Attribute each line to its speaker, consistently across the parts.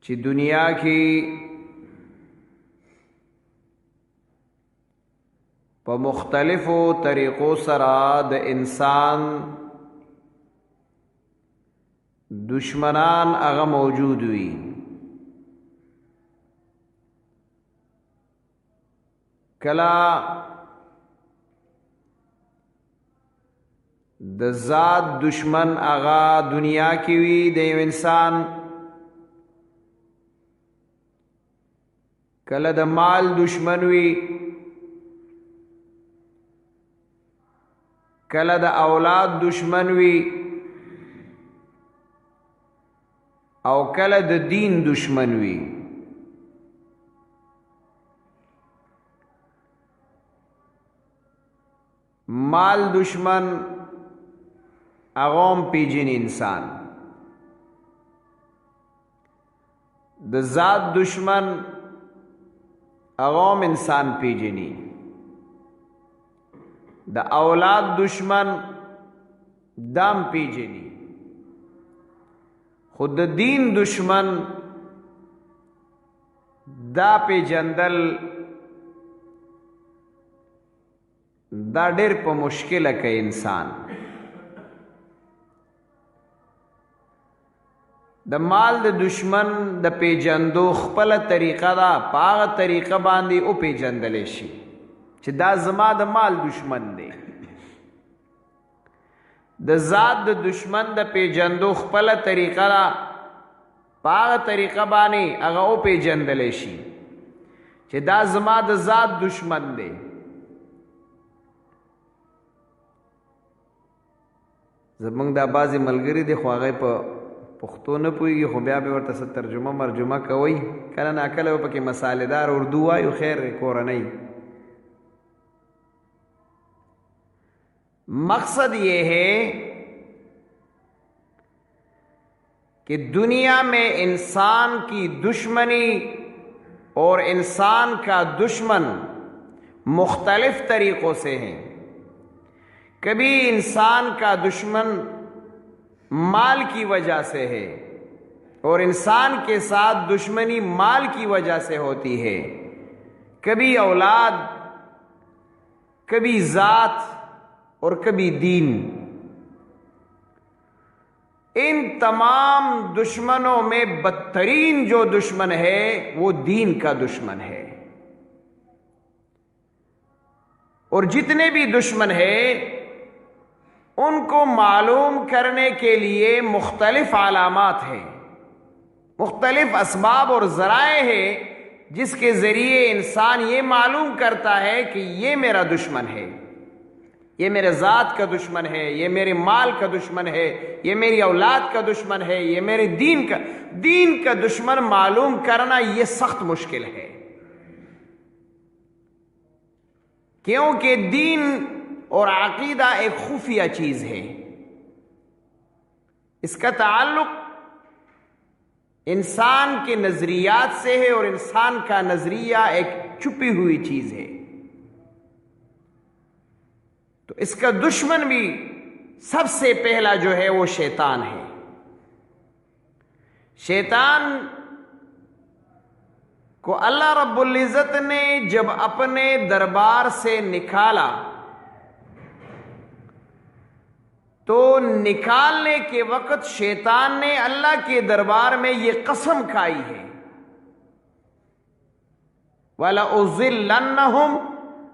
Speaker 1: چې دنیا کې په مختلفو طریقو سره د انسان دشمنان هغه موجود وي. کلا د ذات دشمن هغه دنیا کې وي د یو انسان، کله د مال دشمن وي، کله د اولاد دشمن وي، او کله د دین دشمن وي. مال دشمن اغام پیجن انسان، د ذات دشمن اغام انسان پیجنی، د اولاد دشمن دام پیجنی، خود د دین دشمن دا پیجندل دا ډېر په مشکله کې انسان. د مال د دشمن د پیجندو خپل طریقه دا، په هغه طریقه باندې او پیجندلی شي چې دا زما د مال دشمن دی. د ذات د دشمن د پیجندو خپل طریقه دا، په هغه طریقه باندې هغه او پیجندلی شي چې دا زما د ذات دشمن دی. زمونږ دا بعضې ملګري دي خو هغه په پښتو نه پوهېږي، خو بیا به ورته څه ترجمه مرجمه کوئ، کله ناکله به پکې مسالېدار اردو وایو، خیر کورنۍ. مقصد یہ ہے کہ دنیا میں انسان کی دشمنی اور انسان کا دشمن مختلف طریقوں سے ہیں. کبھی انسان کا دشمن مال کی وجہ سے ہے اور انسان کے ساتھ دشمنی مال کی وجہ سے ہوتی ہے، کبھی اولاد، کبھی ذات اور کبھی دین. ان تمام دشمنوں میں بدترین جو دشمن ہے وہ دین کا دشمن ہے. اور جتنے بھی دشمن ہیں ان کو معلوم کرنے کے لیے مختلف علامات ہیں، مختلف اسباب اور ذرائع ہیں جس کے ذریعے انسان یہ معلوم کرتا ہے کہ یہ میرا دشمن ہے، یہ میرے ذات کا دشمن ہے، یہ میرے مال کا دشمن ہے، یہ میری اولاد کا دشمن ہے، یہ میرے دین کا دشمن معلوم کرنا یہ سخت مشکل ہے. کیونکہ دین اور عقیدہ ایک خفیہ چیز ہے، اس کا تعلق انسان کے نظریات سے ہے اور انسان کا نظریہ ایک چھپی ہوئی چیز ہے. تو اس کا دشمن بھی سب سے پہلا جو ہے وہ شیطان ہے. شیطان کو اللہ رب العزت نے جب اپنے دربار سے نکالا تو نکالنے کے وقت شیطان نے اللہ کے دربار میں یہ قسم کھائی ہے، وَلَأُضِلَّنَّهُمْ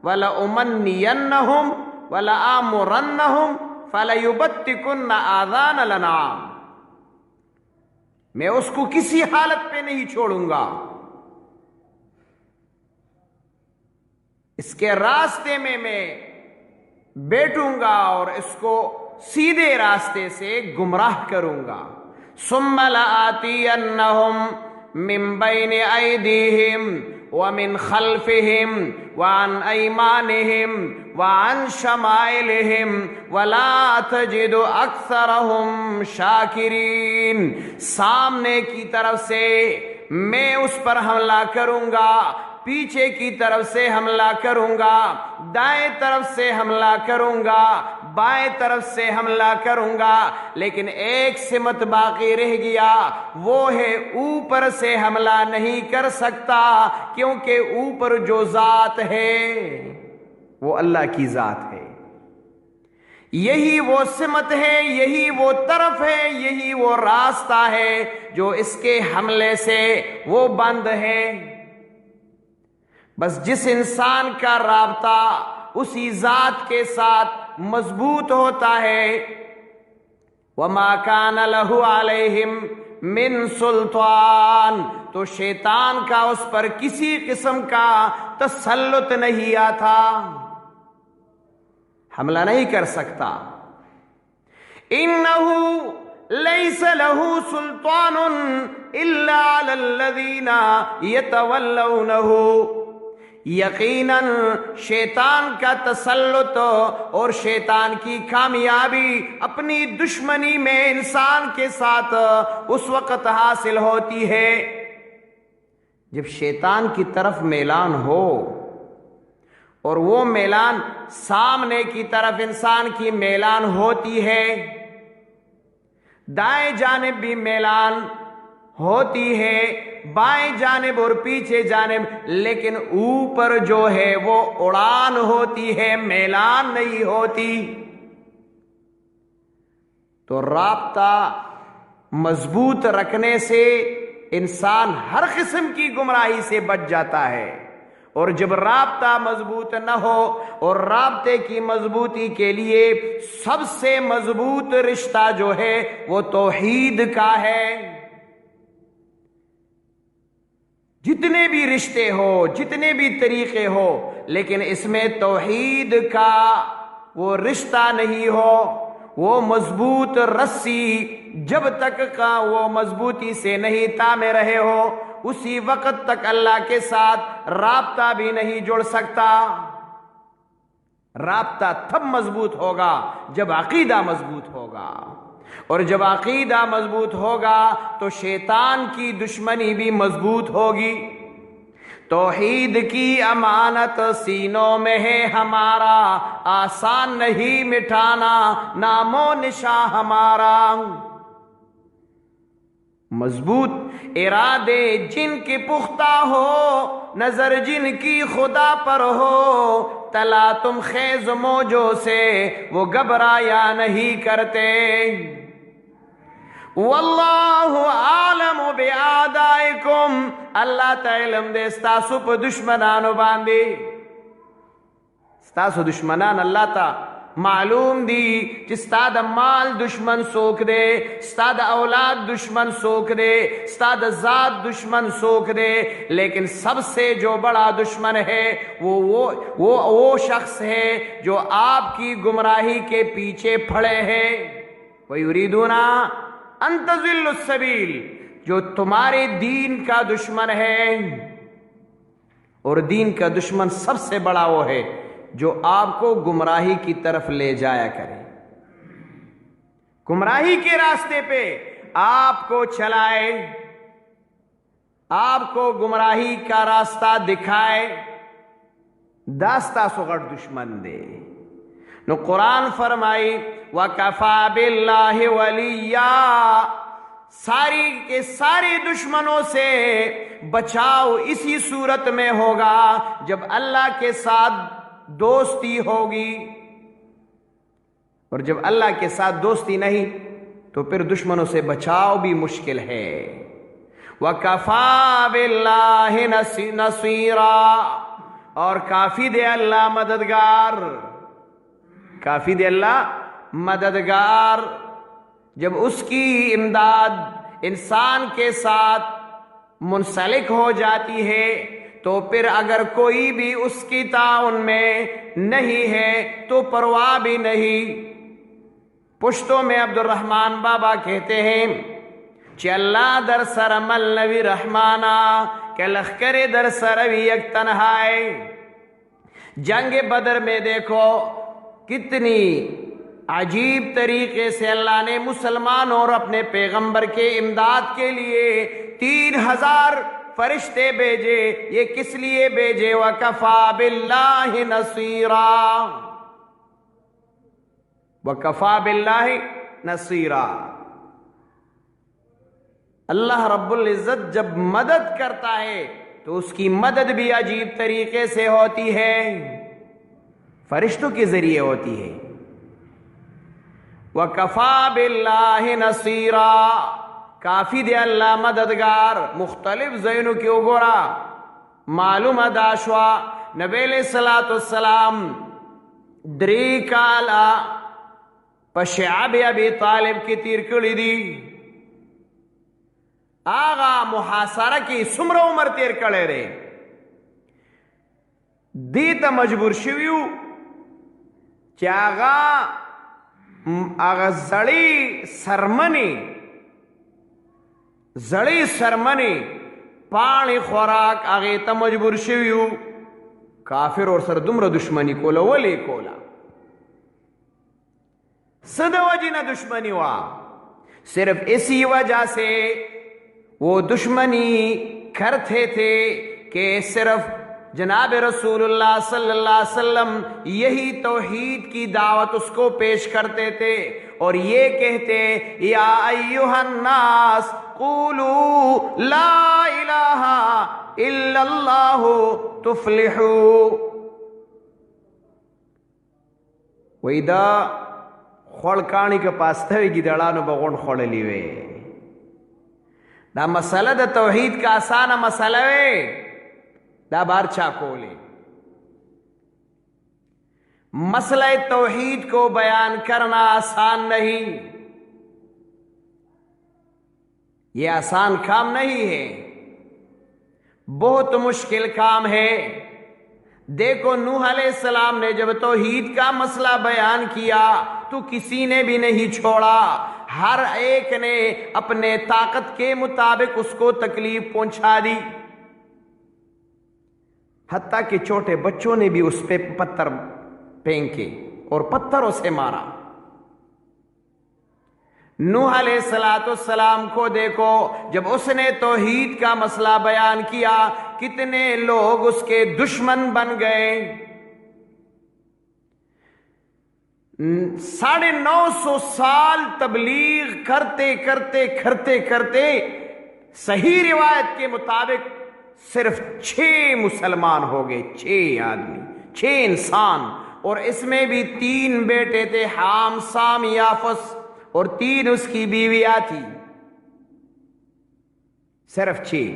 Speaker 1: وَلَأُمَنِّيَنَّهُمْ وَلَآمُرَنَّهُمْ فَلَيُبَتِّكُنَّ آذَانَ الْأَنْعَامِ. میں اس کو کسی حالت پہ نہیں چھوڑوں گا، اس کے راستے میں بیٹھوں گا اور اس کو سیدھے راستے سے گمراہ کروں گا. ثم لآتینہم من بین ایدیہم ومن خلفہم وعن ایمانہم وعن شمائلہم ولا تجد اکثرہم شاکرین. سامنے کی طرف سے میں اس پر حملہ کروں گا، پیچھے کی طرف سے حملہ کروں گا، دائیں طرف سے حملہ کروں گا، بائیں طرف سے حملہ کروں گا، لیکن ایک سمت باقی رہ گیا، وہ ہے اوپر سے حملہ نہیں کر سکتا، کیونکہ اوپر جو ذات ہے وہ اللہ کی ذات ہے، یہی وہ سمت ہے، یہی وہ طرف ہے، یہی وہ راستہ ہے جو اس کے حملے سے وہ بند ہے۔ بس جس انسان کا رابطہ اسی ذات کے ساتھ مضبوط ہوتا ہے، وَمَا كَانَ لَهُ عَلَيْهِمْ مِنْ سُلْطَانٍ، تو شیطان کا اس پر کسی قسم کا تسلط نہیں آتا، حملہ نہیں کر سکتا۔ إِنَّهُ لَيْسَ لَهُ سُلْطَانٌ إِلَّا عَلَى الَّذِينَ يَتَوَلَّوْنَهُ، یقیناً شیطان کا تسلط اور شیطان کی کامیابی اپنی دشمنی میں انسان کے ساتھ اس وقت حاصل ہوتی ہے جب شیطان کی طرف میلان ہو، اور وہ میلان سامنے کی طرف انسان کی میلان ہوتی ہے، دائیں جانب بھی میلان ہوتی ہے، بائیں جانب اور پیچھے جانب، لیکن اوپر جو ہے وہ اڑان ہوتی ہے، میلان نہیں ہوتی۔ تو رابطہ مضبوط رکھنے سے انسان ہر قسم کی گمراہی سے بچ جاتا ہے، اور جب رابطہ مضبوط نہ ہو، اور رابطے کی مضبوطی کے لیے سب سے مضبوط رشتہ جو ہے وہ توحید کا ہے۔ جتنے بھی رشتے ہو، جتنے بھی طریقے ہو، لیکن اس میں توحید کا وہ رشتہ نہیں ہو، وہ مضبوط رسی جب تک کا وہ مضبوطی سے نہیں تامے رہے ہو، اسی وقت تک اللہ کے ساتھ رابطہ بھی نہیں جڑ سکتا۔ رابطہ تب مضبوط ہوگا جب عقیدہ مضبوط ہوگا، اور جب عقیدہ مضبوط ہوگا تو شیطان کی دشمنی بھی مضبوط ہوگی۔ توحید کی امانت سینوں میں ہے ہمارا، آسان نہیں مٹانا نام و نشاں ہمارا۔ مضبوط ارادے جن کے پختہ ہو، نظر جن کی خدا پر ہو، تلا تم خیز موجوں سے وہ گھبرایا نہیں کرتے۔ واللہ عالم بِأَعْدَائِكُمْ، اللہ تعالی علم دے ستاسو پا دشمنانو باندے، ستاسو دشمنان اللہ تا معلوم دی کہ ستاد مال دشمن سوک دے، ستاد اولاد دشمن سوک دے، ستاد ذات دشمن سوک دے، لیکن سب سے جو بڑا دشمن ہے وہ شخص ہے جو آپ کی گمراہی کے پیچھے پھڑے ہے۔ وَيُرِيدُونَ أَن تَضِلُّوا السَّبِيلَ، جو تمہارے دین کا دشمن ہے، اور دین کا دشمن سب سے بڑا وہ ہے جو آپ کو گمراہی کی طرف لے جایا کرے، گمراہی کے راستے پہ آپ کو چلائے، آپ کو گمراہی کا راستہ دکھائے، داستا سغڑ دشمن دے۔ نو قرآن فرمائی وَكَفَى بِاللَّهِ وَلِيًّا، ساری کے سارے دشمنوں سے بچاؤ اسی صورت میں ہوگا جب اللہ کے ساتھ دوستی ہوگی، اور جب اللہ کے ساتھ دوستی نہیں تو پھر دشمنوں سے بچاؤ بھی مشکل ہے۔ وَكَفَى بِاللَّهِ نَصِيرًا، اور کافی دے اللہ مددگار، کافی دے اللہ مددگار۔ جب اس کی امداد انسان کے ساتھ منسلک ہو جاتی ہے تو پھر اگر کوئی بھی اس کی تعاون میں نہیں ہے تو پرواہ بھی نہیں۔ پشتوں میں عبد الرحمن بابا کہتے ہیں چہ اللہ در سر مل نوی رحمانا، کہ لخکر در سر وی یک تنہائے۔ جنگ بدر میں دیکھو کتنی عجیب طریقے سے اللہ نے مسلمانوں اور اپنے پیغمبر کے امداد کے لیے 3000 فرشتے بھیجے۔ یہ کس لیے بھیجے؟ وَكَفَى بِاللَّهِ نَصِيرًا، وکفا باللہ نصیرا. اللہ رب العزت جب مدد کرتا ہے تو اس کی مدد بھی عجیب طریقے سے ہوتی ہے، فرشتوں کے ذریعے ہوتی ہے. وَكَفَى بِاللَّهِ نَصِيرًا، کافی دے اللہ مددگار. مختلف ذہنوں کی گورا معلوم داشوا نبی علیہ السلام دری کالا پشعب ابی طالب کی تیر کڑی دی. آغا محاصرہ کی سمر عمر تیر کڑے رے دیتا مجبور شویو چی آغا زڑی سرمنی پانی خوراک آغی تا مجبور شویو. کافر اور سر دمر دشمنی کولا ولی کولا صد وجہ دشمنی وا صرف اسی وجہ سے وہ دشمنی کرتے تھے کہ صرف جناب رسول اللہ صلی اللہ علیہ وسلم یہی توحید کی دعوت اس کو پیش کرتے تھے اور یہ کہتے یا ایہا الناس قولوا لا الہ الا اللہ تفلحوا. ویدہ خوڑکانی کے پاستوی کی دڑانو بغون خوڑلی وے. دا مسئلہ دا توحید کا آسانا مسئلہ وے دا بار چاکولے. مسئلہ توحید کو بیان کرنا آسان نہیں، یہ آسان کام نہیں ہے، بہت مشکل کام ہے. دیکھو نوح علیہ السلام نے جب توحید کا مسئلہ بیان کیا تو کسی نے بھی نہیں چھوڑا، ہر ایک نے اپنے طاقت کے مطابق اس کو تکلیف پہنچا دی، حتیٰ کہ چھوٹے بچوں نے بھی اس پہ پتھر پھینکے اور پتھروں سے مارا. نوح علیہ السلام کو دیکھو جب اس نے توحید کا مسئلہ بیان کیا کتنے لوگ اس کے دشمن بن گئے. 950 سال تبلیغ کرتے صحیح روایت کے مطابق صرف 6 مسلمان ہو گئے، 6 آدمی، 6 انسان، اور اس میں بھی 3 بیٹے تھے، حام، سام، یافس، اور 3 اس کی بیویاں تھی. صرف 6،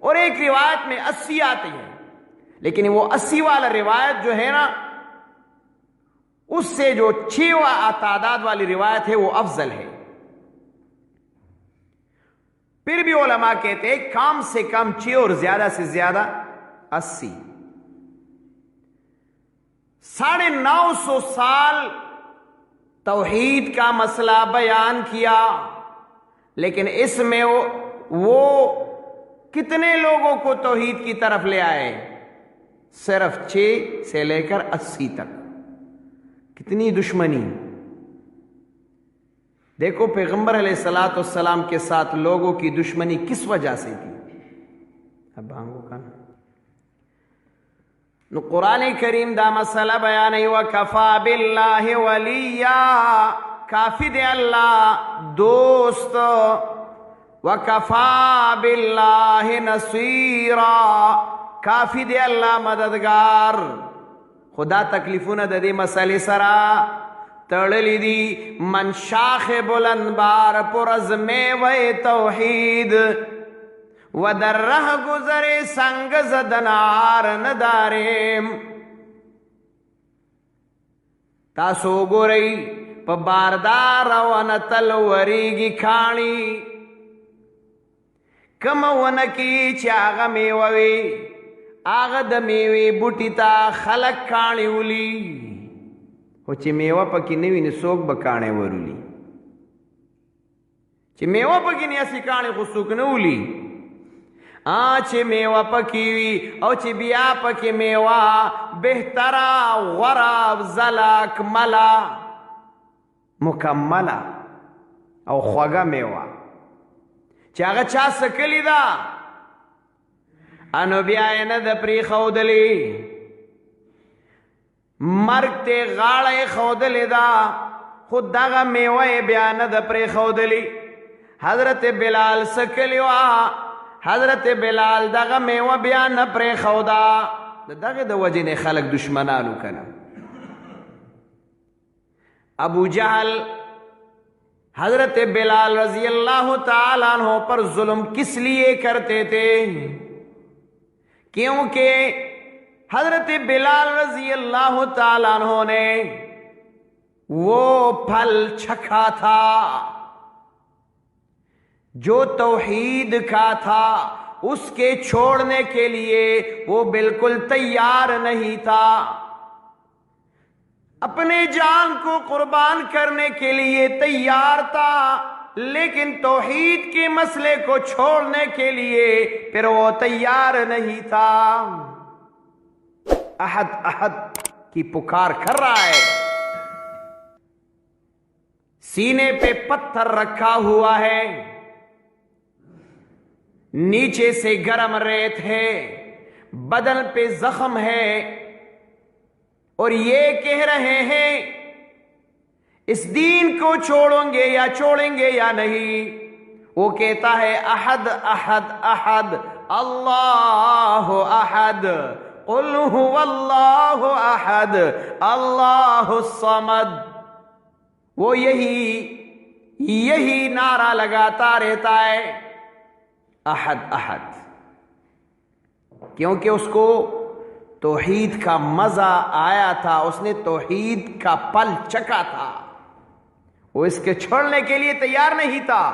Speaker 1: اور ایک روایت میں 80 آتی ہیں، لیکن وہ 80 والا روایت جو ہے نا اس سے جو 6 تعداد والی روایت ہے وہ افضل ہے. پھر بھی علماء کہتے ہیں کم سے کم 6 اور زیادہ سے زیادہ 80. 950 سال توحید کا مسئلہ بیان کیا، لیکن اس میں وہ کتنے لوگوں کو توحید کی طرف لے آئے؟ صرف 6 سے لے کر 80 تک. کتنی دشمنی. دیکھو پیغمبر علیہ السلام کے ساتھ لوگوں کی دشمنی کس وجہ سے تھی. اب بھانگو کا نو قرآن کریم دا مسئلہ بیان ہے. وَكَفَى بِاللَّهِ وَلِيًّا، کافی دے اللہ دوست. وَكَفَى بِاللَّهِ نَصِيرًا، کافی دے اللہ مددگار. خدا تکلیفون دا دی مسئلے سرا تڑلی دی. من شاخ بلند بار پر از میوے توحید و در رہ گزرے سنگ زدنار نداریم. تاسو گو رئی پا باردار ون تلوریگی کھانی کم ونکی چاغ میووی آغا دا میوی بوٹی تا خلق کھانی ولی ہو چی میوہ پکی نوی نسوک بکانے ورولی. چی میوہ پکی نیاسی کھانی خسوک نولی چی میوہ پکیوی او چی بیا پکی میوہ بہترا غراب زلک ملا مکملا او خوگا میوہ چی آغا چا سکلی دا انو بیائی ند پری خودلی مرگ تے غاڑے خودلی دا خود دغه میوه بیا نه د پرېښودلې. حضرت بلال سکلی وا، حضرت بلال دغه میوه بیا نه پرېښوده. د دغه د وجې نه خلک دشمنانو کنه. ابو جہل حضرت بلال رضی اللہ تعالیٰ عنہ پر ظلم کس لیے کرتے تھے؟ کیونکہ حضرت بلال رضی اللہ تعالیٰ عنہ نے وہ پھل چکھا تھا جو توحید کا تھا، اس کے چھوڑنے کے لیے وہ بالکل تیار نہیں تھا. اپنے جان کو قربان کرنے کے لیے تیار تھا، لیکن توحید کے مسئلے کو چھوڑنے کے لیے پھر وہ تیار نہیں تھا. احد احد کی پکار کر رہا ہے، سینے پہ پتھر رکھا ہوا ہے، نیچے سے گرم ریت ہے، بدن پہ زخم ہے، اور یہ کہہ رہے ہیں اس دین کو چھوڑیں گے یا نہیں. وہ کہتا ہے احد احد احد اللہ احد قل هو اللہ احد اللہ الصمد. وہ یہی نعرہ لگاتا رہتا ہے احد احد، کیونکہ اس کو توحید کا مزہ آیا تھا، اس نے توحید کا پل چکا تھا، وہ اس کے چھوڑنے کے لیے تیار نہیں تھا.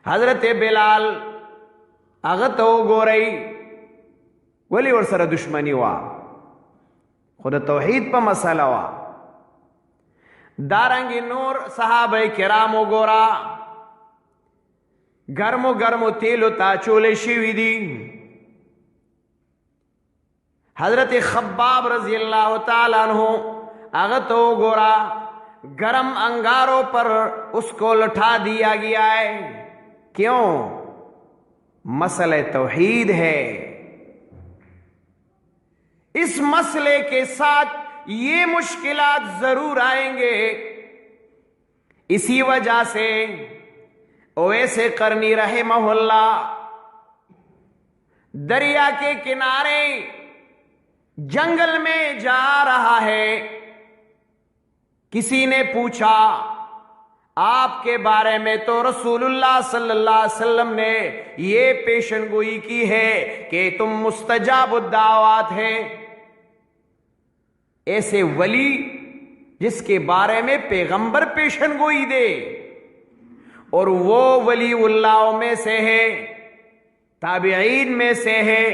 Speaker 1: حضرت بلال اغت ہو گو رہی ولی اور سر دشمنی ہوا، خود توحید پا مسئلہ ہوا. دارنگی نور صحابہ کرام گورا گرمو تیلو تا چولے شیوی دی. حضرت خباب رضی اللہ تعالیٰ عنہ اغتو گورا گرم انگاروں پر اس کو لٹھا دیا گیا ہے. کیوں؟ مسئلہ توحید ہے. اس مسئلے کے ساتھ یہ مشکلات ضرور آئیں گے. اسی وجہ سے اویس قرنی رحمہ اللہ دریا کے کنارے جنگل میں جا رہا ہے. کسی نے پوچھا آپ کے بارے میں تو رسول اللہ صلی اللہ علیہ وسلم نے یہ پیشن گوئی کی ہے کہ تم مستجاب الدعوات ہے. ایسے ولی جس کے بارے میں پیغمبر پیشن گوئی دے، اور وہ ولی اللہ میں سے ہے، تابعین میں سے ہے.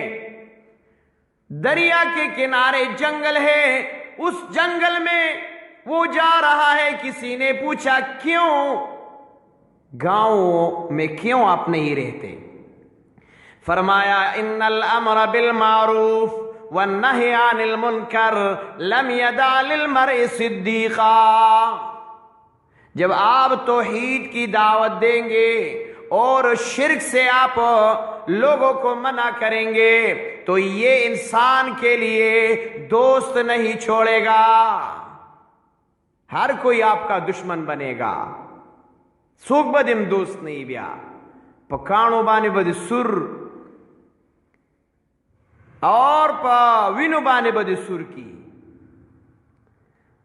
Speaker 1: دریا کے کنارے جنگل ہے، اس جنگل میں وہ جا رہا ہے. کسی نے پوچھا کیوں گاؤں میں کیوں آپ نہیں رہتے؟ فرمایا ان الامر بالمعروف والنہی عن المنکر لم یدع للمرء صدیقا. جب آپ توحید کی دعوت دیں گے اور شرک سے آپ لوگوں کو منع کریں گے تو یہ انسان کے لیے دوست نہیں چھوڑے گا، ہر کوئی آپ کا دشمن بنے گا. سوک بدم دوست نہیں بیا پکانو بانے بدی سر اور پا وینو بانے بدی سر کی.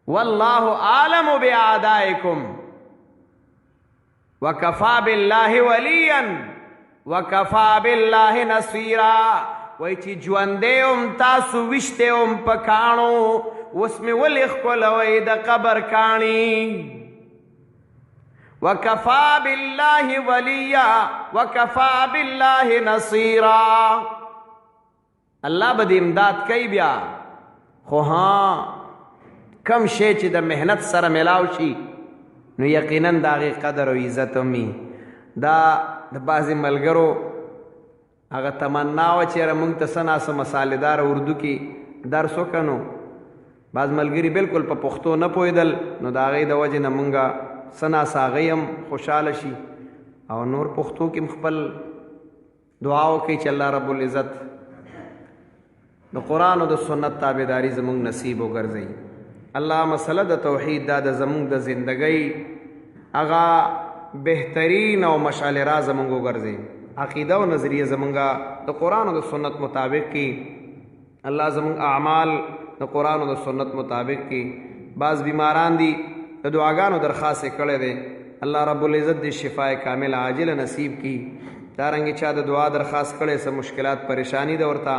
Speaker 1: واللہ عالم بِأَعْدَائِكُمْ وَكَفَى بِاللَّهِ وَلِيًّا وَكَفَى بِاللَّهِ نَصِيرًا. وہی چی جواندے تاسو وشتے پکانو اس میں ولخ کو لوئی دا قبر کانی. وَكَفَى بِاللَّهِ وَلِيًّا وَكَفَى بِاللَّهِ نَصِيرًا. اللہ بدی امداد کئی بیا، خو ہاں کم شے چی دا محنت سر ملاو شی نو یقیناً داغی قدر و عزت امی. دا بعضی ملگرو اگر تمناو چی را منگتا سنا سا مسالدار اردو کی درسو کنو، بعض ملگری بالکل پا پختو نپویدل نو داغی دا وجه نمونگا سنا سا غیم خوشحال شی او نور پختو کی مخبل دعاو کی چی اللہ رب العزت دا قرآن و دا سنت تابداری زمونگ نصیب و گرزئی. الله مسله د توحید دا د زمونږ د زندګۍ هغه بهترین او مشعل را زمونږ وګرځي. عقیده او نظریه زمونږه د قرآن او د سنت مطابق کی. الله زمونږ اعمال د قرآن او د سنت مطابق کی. بعض بیماران دي د دعاګانو درخواست کړي دي، الله رب العزت دې شفای کامل عاجل نصیب کی. دارنګه چا د دعا درخواست کړي سه مشکلات پریشانی ده ورته،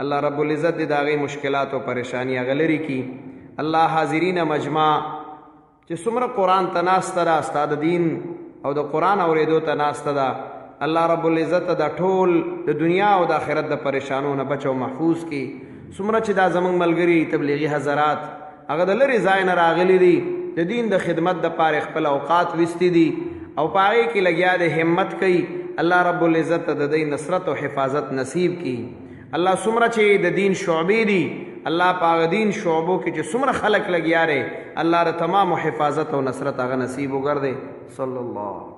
Speaker 1: الله رب العزت دې داغي مشکلات او پریشانی غلری کی. الله حاضرین مجمع چې څومره قرآن ته ناسته ده، استاد دین او د قرآن اورېدو ته ناسته ده، الله رب العزت د ټول د دنیا او د آخرت د پریشانو نه بچو محفوظ کی. څومره چې دا زمونږ ملګري تبلیغي حضرات هغه د لرې ځای نه راغلي دي، د دین د خدمت د پاره خپل اوقات وستی دي او پاره کې لګیا د همت کوي. الله رب العزت د دې نصرت او حفاظت نصیب کی. الله څومره چې د دین شعبې دي، الله پاک دین شعبو کې چې څومره خلق لګیا رې، الله د تمام حفاظت او نصرت هغه نصیب وګرځي. صلی الله